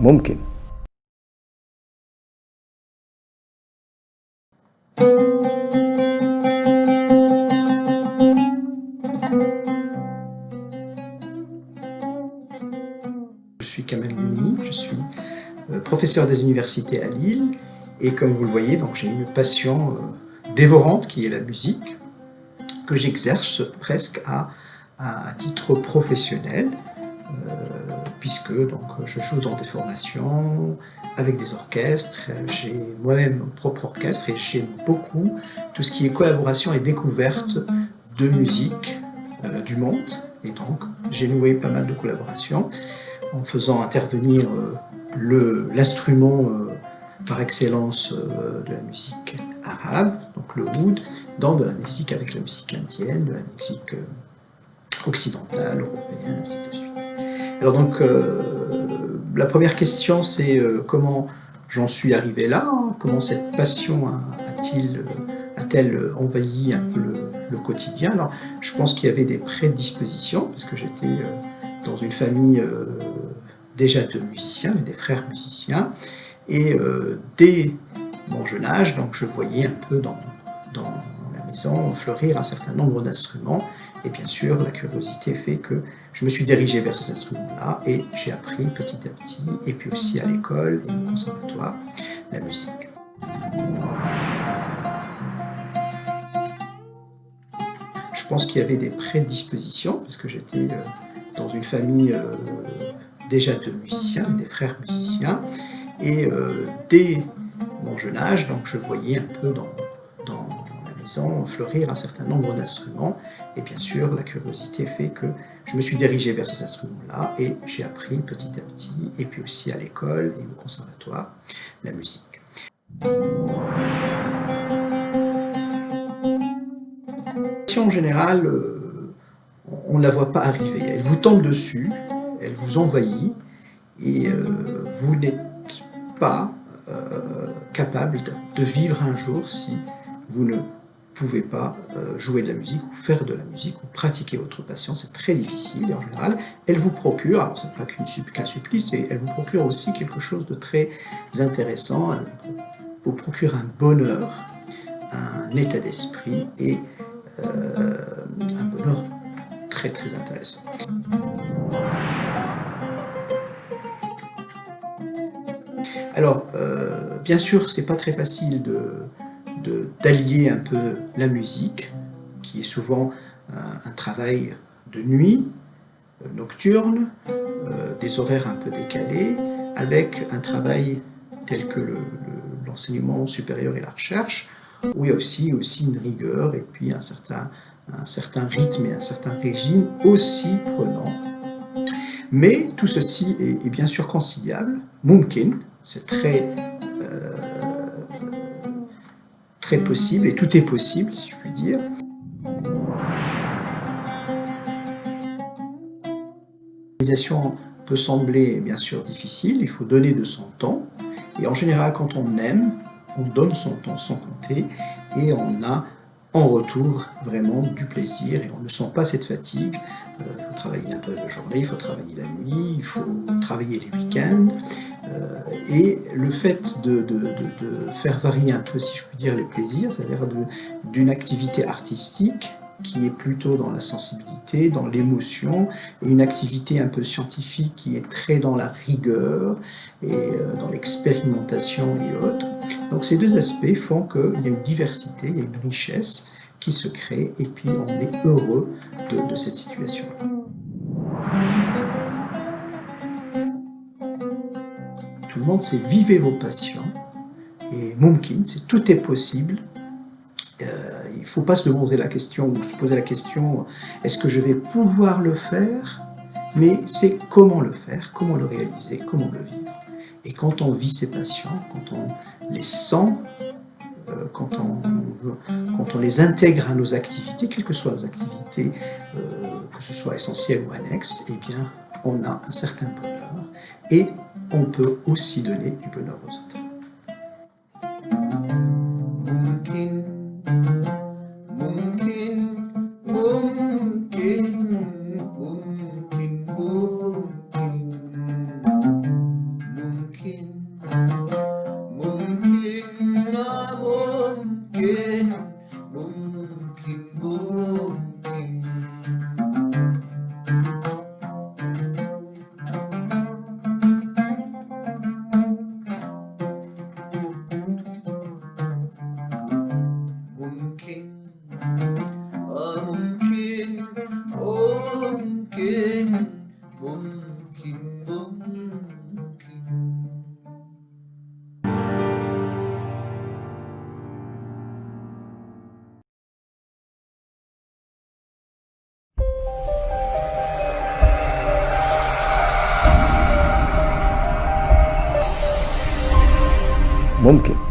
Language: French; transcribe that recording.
ممكن. Je suis Kamel Mouni, je suis professeur des universités à Lille et comme vous le voyez, donc j'ai une passion dévorante qui est la musique que j'exerce presque à titre professionnel puisque donc, je joue dans des formations avec des orchestres, j'ai moi-même mon propre orchestre et j'aime beaucoup tout ce qui est collaboration et découverte de musique du monde et donc j'ai noué pas mal de collaborations en faisant intervenir l'instrument par excellence de la musique arabe, donc le oud, dans de la musique avec la musique indienne, de la musique occidentale, européenne, ainsi de suite. Alors donc, la première question c'est comment j'en suis arrivé là, hein, comment cette passion a-t-elle envahi un peu le quotidien. Alors je pense qu'il y avait des prédispositions, parce que j'étais dans une famille déjà de musiciens, des frères musiciens, et dès mon jeune âge, donc je voyais un peu dans la maison fleurir un certain nombre d'instruments, et bien sûr la curiosité fait que je me suis dirigé vers ces instruments-là, et j'ai appris petit à petit, et puis aussi à l'école et au conservatoire, la musique. Je pense qu'il y avait des prédispositions, parce que j'étais dans une famille déjà de musiciens, des frères musiciens, et dès mon jeune âge, donc je voyais un peu dans la maison fleurir un certain nombre d'instruments, et bien sûr la curiosité fait que je me suis dirigé vers ces instruments-là, et j'ai appris petit à petit, et puis aussi à l'école et au conservatoire, la musique. En général, on ne la voit pas arriver. Elle vous tombe dessus, elle vous envahit, et vous n'êtes pas capable de vivre un jour si vous ne pouvez pas jouer de la musique ou faire de la musique ou pratiquer votre passion. C'est très difficile et en général, elle vous procure, alors ce n'est pas qu'un supplice, elle vous procure aussi quelque chose de très intéressant, elle vous procure un bonheur, un état d'esprit et un bonheur très très intéressant. Alors, bien sûr, c'est pas très facile d'allier un peu la musique, qui est souvent un travail de nuit, nocturne, des horaires un peu décalés, avec un travail tel que l'enseignement supérieur et la recherche, où il y a aussi une rigueur et puis un certain rythme et un certain régime aussi prenant. Mais tout ceci est bien sûr conciliable, mumkin, c'est très possible, et tout est possible, si je puis dire. L'organisation peut sembler bien sûr difficile, il faut donner de son temps, et en général quand on aime, on donne son temps sans compter, et on a en retour vraiment du plaisir, et on ne sent pas cette fatigue. Il faut travailler un peu la journée, il faut travailler la nuit, il faut travailler les week-ends, et le fait de faire varier un peu, si je puis dire, les plaisirs, c'est-à-dire d'une activité artistique qui est plutôt dans la sensibilité, dans l'émotion, et une activité un peu scientifique qui est très dans la rigueur et dans l'expérimentation et autres. Donc ces deux aspects font qu'il y a une diversité, il y a une richesse qui se crée, et puis on est heureux de cette situation-là. Tout le monde, c'est vivez vos passions, et mumkin, c'est tout est possible. Il ne faut pas se demander la question, ou se poser la question, est-ce que je vais pouvoir le faire? Mais c'est comment le faire, comment le réaliser, comment le vivre. Et quand on vit ses passions, quand on les sent, quand on les intègre à nos activités, quelles que soient nos activités, que ce soit essentielles ou annexes, eh bien, on a un certain bonheur, et on peut aussi donner du bonheur aux autres. ممكن ممكن ممكن ممكن ممكن ممكن ممكن ممكن ممكن ممكن